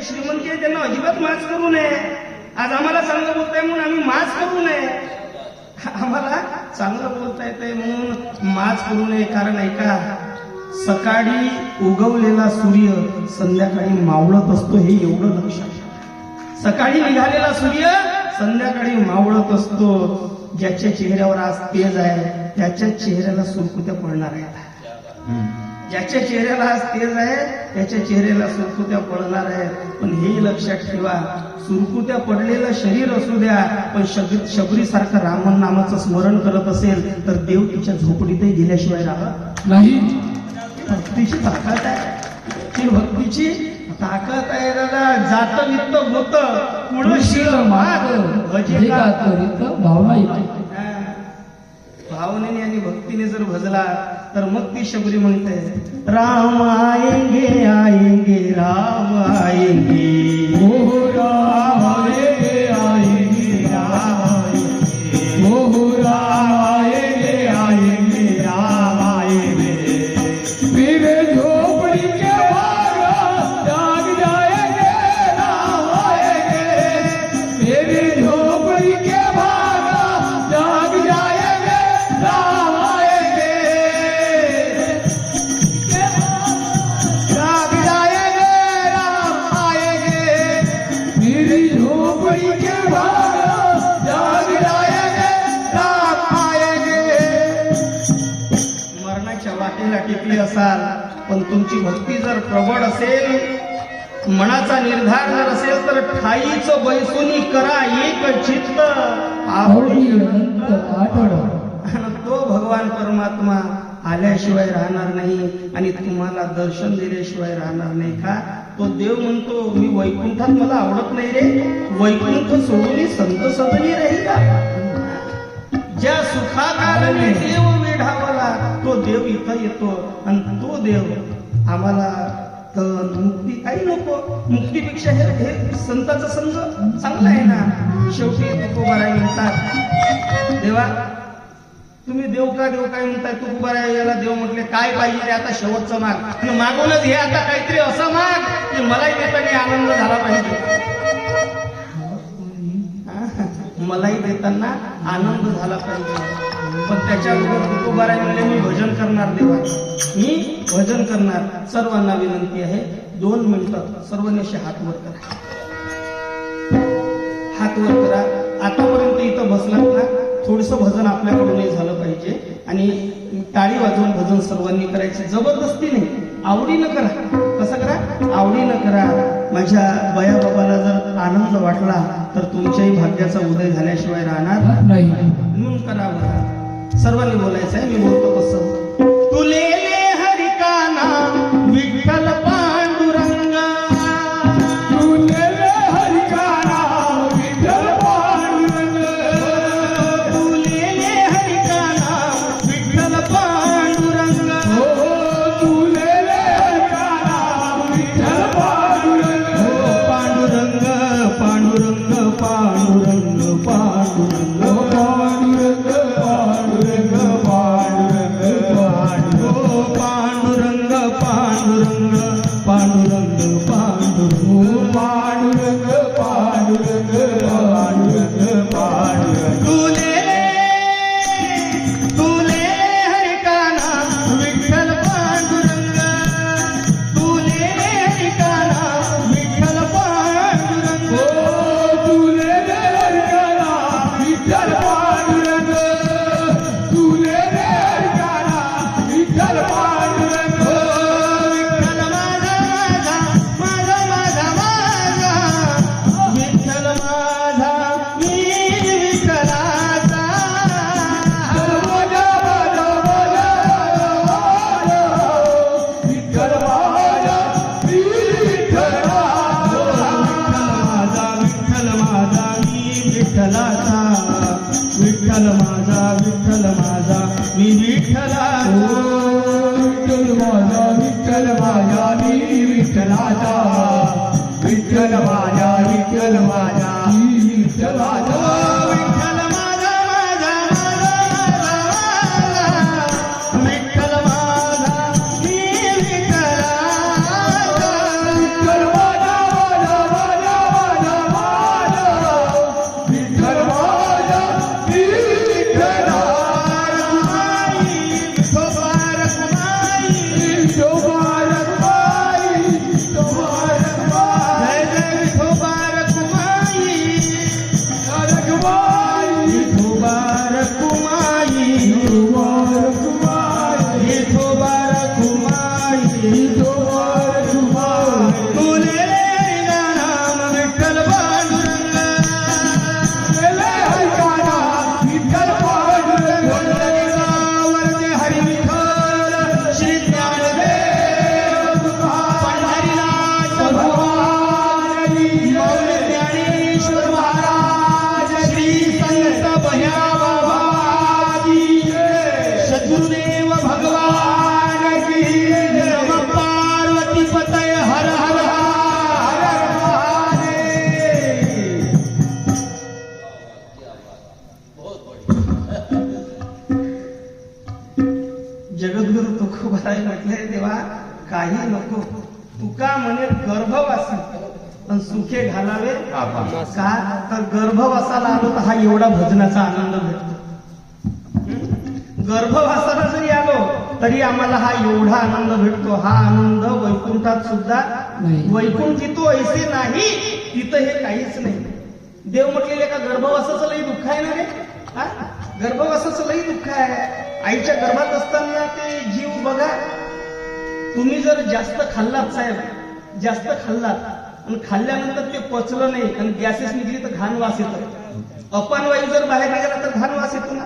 श्रीमंती आहे त्यांना अजिबात माच करू नये. आज आम्हाला चांगलं बोलताय म्हणून आम्ही माच करू नये. आम्हाला चांगलं बोलता येतंय म्हणून माच करू नये. कारण ऐका, सकाळी उगवलेला सूर्य संध्याकाळी मावळत असतो, हे एवढं लक्षात ठेवा. सकाळी निघालेला सूर्य संध्याकाळी मावळत असतो. ज्याच्या चेहऱ्यावर आज तेज आहे त्याच्या चेहऱ्याला सुरकुत्या पडणार आहेत. ज्याच्या चेहऱ्याला आज तेज आहे त्याच्या चेहऱ्याला सुरकुत्या पडणार आहेत. पण हे लक्षात ठेवा, सुरकुत्या पडलेलं शरीर असू द्या, पण शबरीसारखं रामन नामाचं स्मरण करत असेल तर देव तिच्या झोपडीतही गेल्याशिवाय राहत नाही. भक्तीची ताकद आहे, ती भक्तीची ताकद आहे दादा. जात वित्त होत पुढं शिळ माग भजे का त्वरित भावना येते. भावनेने आणि भक्तीने जर भजला तर मग ती शबरी म्हणते, राम आएंगे आएंगे राम आएंगे, हो राम आएंगे आएंगे राम आएंगे, हो राम आएंगे आएंगे राम आएंगे. मेरे झोपड़ी के बाहर जाग जाएंगे राम आएंगे, मेरे झोपड़ी के बाहर जाग जाएंगे राम आएंगे, जाग जाएंगे राम आएंगे, मेरी झोपड़ी के बाहर जाग जाएंगे राम आएंगे. मरणाच्या वाटेला टिकली असाल पण तुमची भक्ती जर प्रबळ असेल, मनाचा निर्धार जर असेल तर ठाईचं बैसुनी करा एक चित्त आवडी अनंत आठवड. तो भगवान परमात्मा आल्याशिवाय राहणार नाही आणि तुम्हाला दर्शन दिल्याशिवाय राहणार नाही का? तो देव म्हणतो, मी वैकुंठात मला आवडत नाही रे, वैकुंठ सोडून संत सदनी राहिला. ज्या सुखाकारणे देव वेढावला तो देव इथं येतो आणि तो देव आम्हाला तर मुक्ती काही नको. मुक्तीपेक्षा हे संताचा संग चांगला आहे ना. शेवटी तुकोबाराय म्हणतात, देवा तुम्ही देव का म्हणताय? तुकोबाराय याला देव म्हटले, काय पाहिजे रे आता? शेवटचं माग. आणि मागूनच हे आता काहीतरी असं माग की मलाही देताना आनंद झाला पाहिजे. मलाही देताना आनंद झाला पाहिजे. पण त्याच्याबरोबर तुकोबाराय म्हणले, मी भजन करणार देवा, मी भजन करणार. सर्वांना विनंती आहे, 2 मिनिटं सर्वांनी असे हात वर करा, हात वर करा. आतापर्यंत इथं बसलात ना, थोडंसं भजन आपल्याकडूनही झालं पाहिजे आणि टाळी वाजवून भजन सर्वांनी करायचे. जबरदस्ती नाही, आवडीनं करा. कसं करा? आवडीनं करा. माझ्या बया बाबाला जर आनंद वाटला तर तुमच्याही भाग्याचा उदय झाल्याशिवाय राहणार नाही म्हणून करावं. सर्वांनी बोलायचं आहे, मी बोलतो कसं. तुले हरी का नाम विठ्ठल पांडुरंग, तुले हरी का नाम विठ्ठल पांडुरंग, तुले हरी का नाम विठ्ठल पांडुरंग, हो तुले हरी का नाम विठ्ठल पांडुरंग, हो पांडुरंग पांडुरंग पांडुरंग पांडुरंग विठ्ठल माझा विठ्ठल माझा मी विठ्ठलाचा, विठ्ठल माझा विठ्ठल माझा मी विठ्ठलाचा, विठ्ठल माझा विठ्ठल माझा मी विठ्ठलाचा, विठ्ठल माझा माझा विठ्ठल माझा मी विठ्ठलाचा, विठ्ठल माझा माझा काही नको तुका म्हणे गर्भवासी पण सुखे घालावे का तर गर्भवासाला आलो तर हा एवढा भजनाचा आनंद भेटतो. गर्भवासाला जरी आलो तरी आम्हाला हा एवढा आनंद भेटतो. हा आनंद वैकुंठात सुद्धा वैकुंठ जिथं ऐसे नाही तिथं हे काहीच नाही. देव म्हटलेले का गर्भवासाचं लई दुःख आहे ना रे. हा गर्भवासाचं लई दुःख आहे. आईच्या गर्भात असताना ते जीव बघा. तुम्ही जर जास्त खाल्लात साहेब जास्त खाल्लात आणि खाल्ल्यानंतर ते पचलं नाही आणि गॅसेस निघली तर घाण वास येतो. अपान वायू जर बाहेर निघाला तर घाण वास येतो ना.